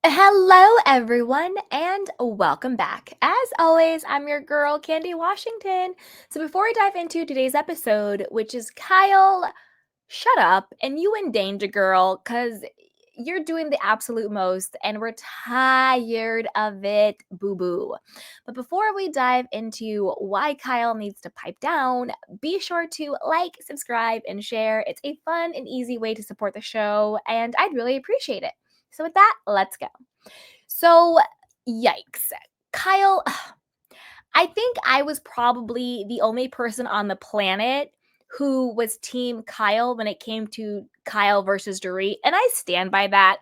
Hello, everyone, and welcome back. As always, I'm your girl, Candy Washington. So, before we dive into today's episode, which is Kyle, shut up, and you in danger, girl, because you're doing the absolute most, and we're tired of it, boo boo. But before we dive into why Kyle needs to pipe down, be sure to like, subscribe, and share. It's a fun and easy way to support the show, and I'd really appreciate it. So, with that, let's go. So, yikes. Kyle, I think I was probably the only person on the planet who was team Kyle when it came to Kyle versus Dorit, and I stand by that.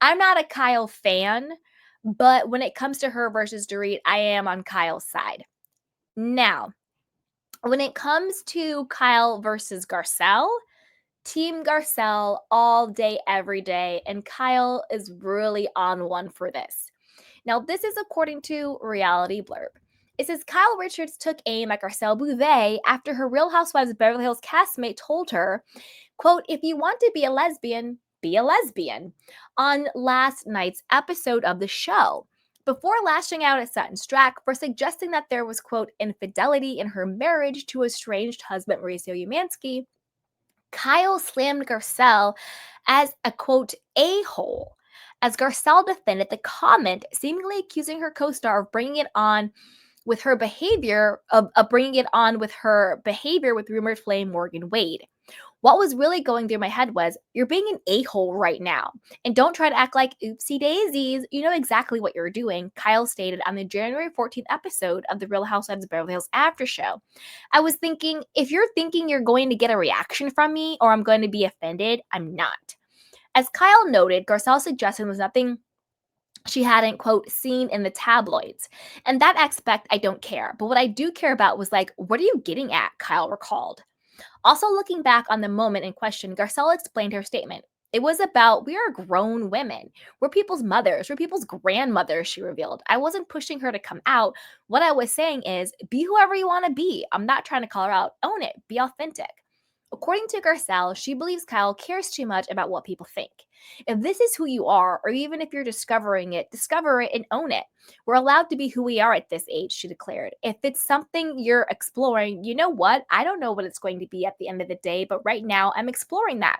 I'm not a Kyle fan, but when it comes to her versus Dorit, I am on Kyle's side. Now, when it comes to Kyle versus Garcelle, Team Garcelle all day, every day, and Kyle is really on one for this. Now, this is according to Reality Blurb. It says Kyle Richards took aim at Garcelle Bouvet after her Real Housewives of Beverly Hills castmate told her, quote, if you want to be a lesbian, on last night's episode of the show. Before lashing out at Sutton Strack for suggesting that there was, quote, infidelity in her marriage to estranged husband Mauricio Umansky, Kyle slammed Garcelle as a, quote, a-hole, as Garcelle defended the comment, seemingly accusing her co-star of bringing it on with her behavior with rumored flame Morgan Wade. What was really going through my head was, you're being an a-hole right now. And don't try to act like oopsie daisies. You know exactly what you're doing, Kyle stated on the January 14th episode of the Real Housewives of Beverly Hills After Show. I was thinking, if you're thinking you're going to get a reaction from me or I'm going to be offended, I'm not. As Kyle noted, Garcelle's suggestion was nothing she hadn't, quote, seen in the tabloids. And that aspect, I don't care. But what I do care about was like, what are you getting at? Kyle recalled. Also, looking back on the moment in question, Garcelle explained her statement. It was about, we are grown women. We're people's mothers. We're people's grandmothers, she revealed. I wasn't pushing her to come out. What I was saying is, be whoever you want to be. I'm not trying to call her out. Own it. Be authentic. According to Garcelle, she believes Kyle cares too much about what people think. If this is who you are, or even if you're discovering it, discover it and own it. We're allowed to be who we are at this age, she declared. If it's something you're exploring, you know what? I don't know what it's going to be at the end of the day, but right now I'm exploring that.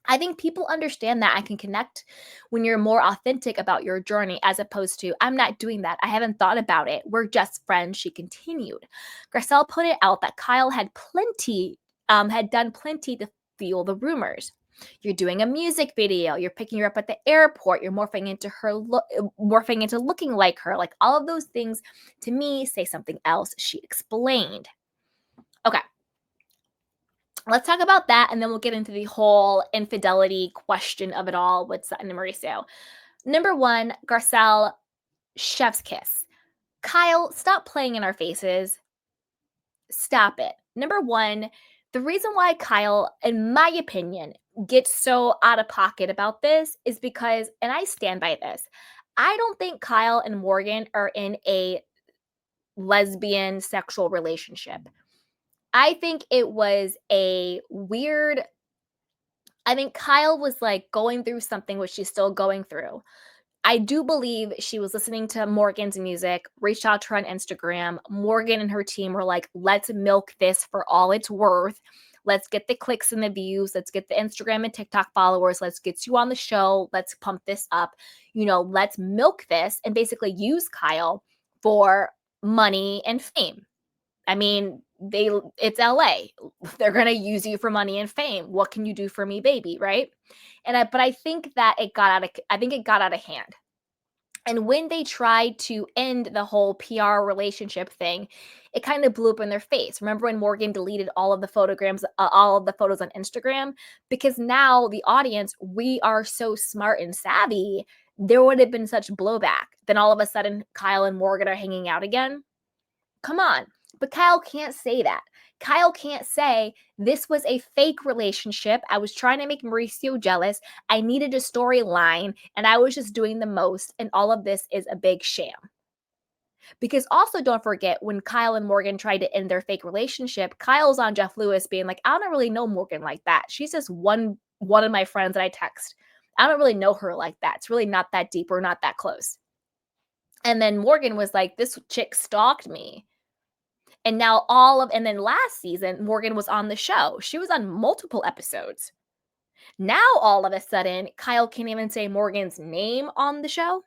I think people understand that and can connect when you're more authentic about your journey as opposed to, I'm not doing that. I haven't thought about it. We're just friends, she continued. Garcelle put it out that Kyle had done plenty to fuel the rumors. You're doing a music video, you're picking her up at the airport, you're morphing into looking like her. Like all of those things to me say something else, she explained. Okay. Let's talk about that, and then we'll get into the whole infidelity question of it all with Sutton and Mauricio. Number one, Garcelle, chef's kiss. Kyle, stop playing in our faces. Stop it. Number one, the reason why Kyle, in my opinion, gets so out of pocket about this is because, and I stand by this, I don't think Kyle and Morgan are in a lesbian sexual relationship. I think it was a weird, I think Kyle was like going through something which she's still going through. I do believe she was listening to Morgan's music, reached out to her on Instagram. Morgan and her team were like, let's milk this for all it's worth. Let's get the clicks and the views. Let's get the Instagram and TikTok followers. Let's get you on the show. Let's pump this up. Let's milk this and basically use Kyle for money and fame. I mean, it's LA. They're going to use you for money and fame. What can you do for me, baby, right? But I think that it got out of hand. And when they tried to end the whole PR relationship thing, it kind of blew up in their face. Remember when Morgan deleted all of the all of the photos on Instagram? Because now the audience, we are so smart and savvy, there would have been such blowback. Then all of a sudden, Kyle and Morgan are hanging out again. Come on. But Kyle can't say that. Kyle can't say, this was a fake relationship. I was trying to make Mauricio jealous. I needed a storyline, and I was just doing the most, and all of this is a big sham. Because also don't forget, when Kyle and Morgan tried to end their fake relationship, Kyle's on Jeff Lewis being like, I don't really know Morgan like that. She's just one of my friends that I text. I don't really know her like that. It's really not that deep. We're not that close. And then Morgan was like, this chick stalked me. And now and then last season, Morgan was on the show. She was on multiple episodes. Now, all of a sudden, Kyle can't even say Morgan's name on the show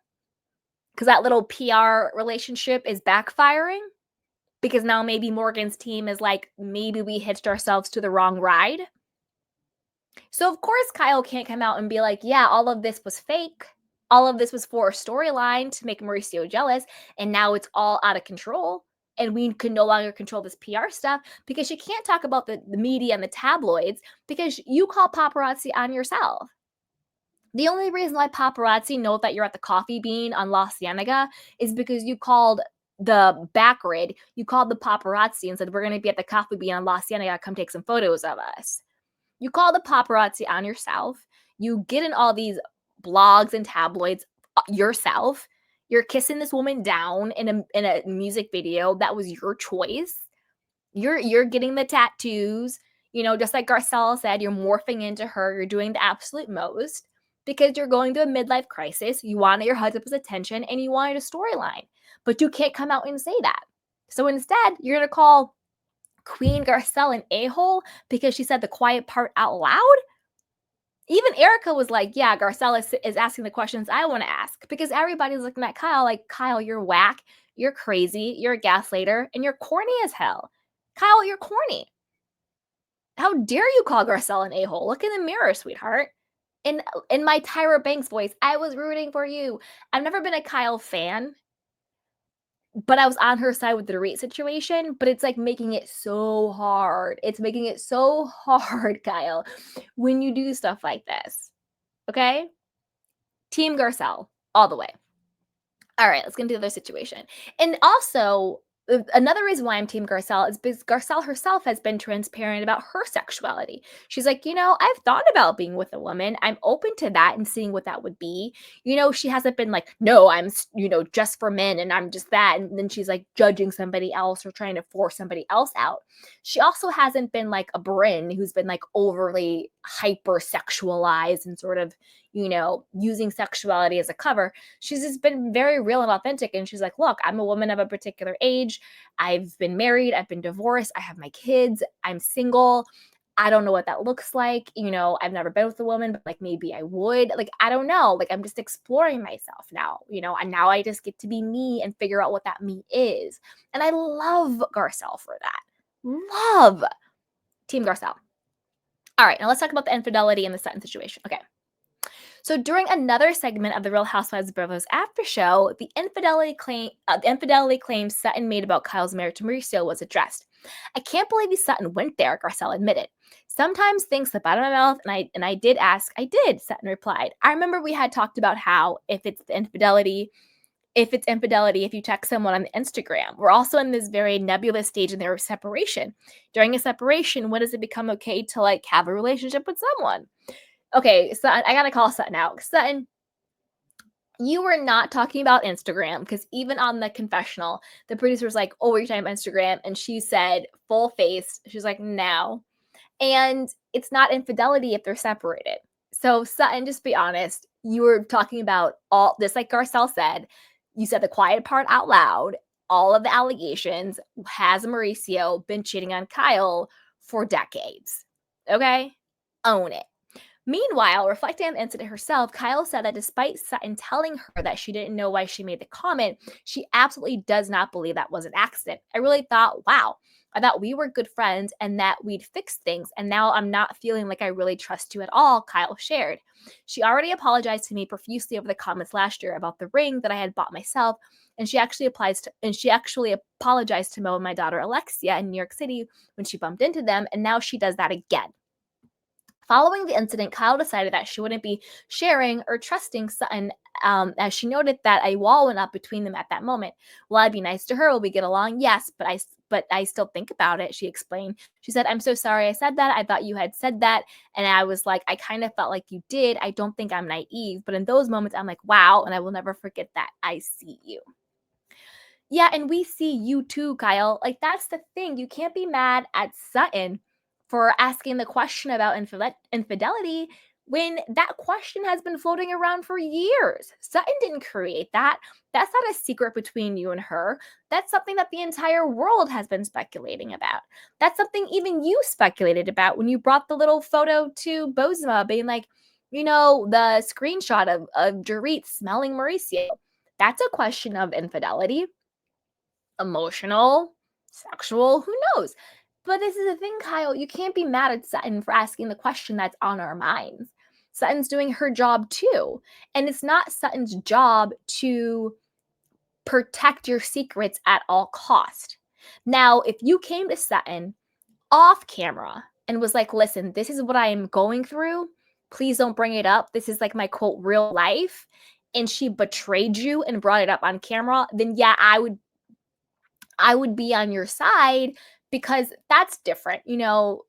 because that little PR relationship is backfiring. Because now maybe Morgan's team is like, maybe we hitched ourselves to the wrong ride. So, of course, Kyle can't come out and be like, yeah, all of this was fake. All of this was for a storyline to make Mauricio jealous. And now it's all out of control. And we can no longer control this PR stuff because you can't talk about the media and the tabloids because you call paparazzi on yourself. The only reason why paparazzi know that you're at the Coffee Bean on La Cienega is because you called the backrid, you called the paparazzi and said, we're going to be at the Coffee Bean on La Cienega, come take some photos of us. You call the paparazzi on yourself. You get in all these blogs and tabloids yourself. You're kissing this woman down in a music video that was your choice. You're getting the tattoos, just like Garcelle said, you're morphing into her. You're doing the absolute most because you're going through a midlife crisis. You wanted your husband's attention and you wanted a storyline, but you can't come out and say that. So instead, you're going to call Queen Garcelle an a-hole because she said the quiet part out loud? Even Erica was like, yeah, Garcelle is asking the questions I want to ask because everybody's looking at Kyle like, Kyle, you're whack, you're crazy, you're a gaslighter, and you're corny as hell. Kyle, you're corny. How dare you call Garcelle an a-hole? Look in the mirror, sweetheart. In my Tyra Banks voice, I was rooting for you. I've never been a Kyle fan, but I was on her side with the Dorit situation, but it's like making it so hard. It's making it so hard, Kyle, when you do stuff like this. Okay? Team Garcelle, all the way. All right, let's get into the other situation. And also, another reason why I'm Team Garcelle is because Garcelle herself has been transparent about her sexuality. She's like, I've thought about being with a woman. I'm open to that and seeing what that would be. She hasn't been like, no, I'm, just for men and I'm just that. And then she's like judging somebody else or trying to force somebody else out. She also hasn't been like a Bryn who's been like overly hyper sexualized and sort of, using sexuality as a cover. She's just been very real and authentic. And she's like, look, I'm a woman of a particular age. I've been married. I've been divorced. I have my kids. I'm single. I don't know what that looks like. I've never been with a woman, but like maybe I would. Like, I don't know. Like, I'm just exploring myself now, and now I just get to be me and figure out what that me is. And I love Garcelle for that. Love Team Garcelle. All right, now let's talk about the infidelity and the Sutton situation. Okay. So during another segment of the Real Housewives of Beverly Hills after show, the infidelity claim Sutton made about Kyle's marriage to Mauricio was addressed. I can't believe Sutton went there, Garcelle admitted. Sometimes things slip out of my mouth, and I did ask. I did, Sutton replied. I remember we had talked about how if it's infidelity, if you text someone on Instagram. We're also in this very nebulous stage in their separation. During a separation, when does it become okay to like have a relationship with someone? Okay, Sutton, I gotta call Sutton out. Sutton, you were not talking about Instagram because even on the confessional, the producer was like, oh, we're talking about Instagram. And she said, full face, she's like, no. And it's not infidelity if they're separated. So Sutton, just be honest. You were talking about all this, like Garcelle said, you said the quiet part out loud, all of the allegations. Has Mauricio been cheating on Kyle for decades? Okay? Own it. Meanwhile, reflecting on the incident herself, Kyle said that despite Sutton telling her that she didn't know why she made the comment, she absolutely does not believe that was an accident. I really thought, wow, I thought we were good friends and that we'd fix things, and now I'm not feeling like I really trust you at all, Kyle shared. She already apologized to me profusely over the comments last year about the ring that I had bought myself, and she actually apologized to Mo and my daughter Alexia in New York City when she bumped into them, and now she does that again. Following the incident, Kyle decided that she wouldn't be sharing or trusting Sutton, as she noted that a wall went up between them at that moment. Will I be nice to her? Will we get along? Yes, but I still think about it, she explained. She said, I'm so sorry I said that. I thought you had said that. And I was like, I kind of felt like you did. I don't think I'm naive. But in those moments, I'm like, wow. And I will never forget that. I see you. Yeah, and we see you too, Kyle. Like, that's the thing. You can't be mad at Sutton for asking the question about infidelity when that question has been floating around for years. Sutton didn't create that. That's not a secret between you and her. That's something that the entire world has been speculating about. That's something even you speculated about when you brought the little photo to Bozema, being like, the screenshot of Dorit smelling Mauricio. That's a question of infidelity, emotional, sexual, who knows? But this is the thing, Kyle. You can't be mad at Sutton for asking the question that's on our minds. Sutton's doing her job too. And it's not Sutton's job to protect your secrets at all cost. Now, if you came to Sutton off camera and was like, listen, this is what I am going through. Please don't bring it up. This is like my quote, real life. And she betrayed you and brought it up on camera, then yeah, I would be on your side because that's different.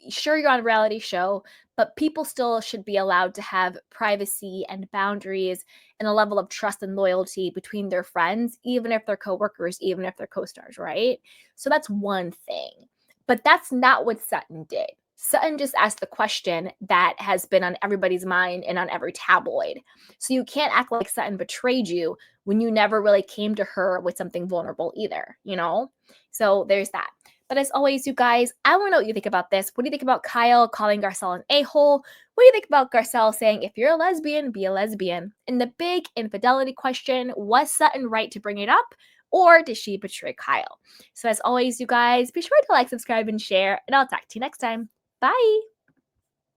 Sure, you're on a reality show, but people still should be allowed to have privacy and boundaries and a level of trust and loyalty between their friends, even if they're coworkers, even if they're co-stars, right? So that's one thing. But that's not what Sutton did. Sutton just asked the question that has been on everybody's mind and on every tabloid. So you can't act like Sutton betrayed you when you never really came to her with something vulnerable either? So there's that. But as always, you guys, I want to know what you think about this. What do you think about Kyle calling Garcelle an a-hole? What do you think about Garcelle saying, if you're a lesbian, be a lesbian? And the big infidelity question, was Sutton right to bring it up? Or did she betray Kyle? So as always, you guys, be sure to like, subscribe, and share. And I'll talk to you next time. Bye.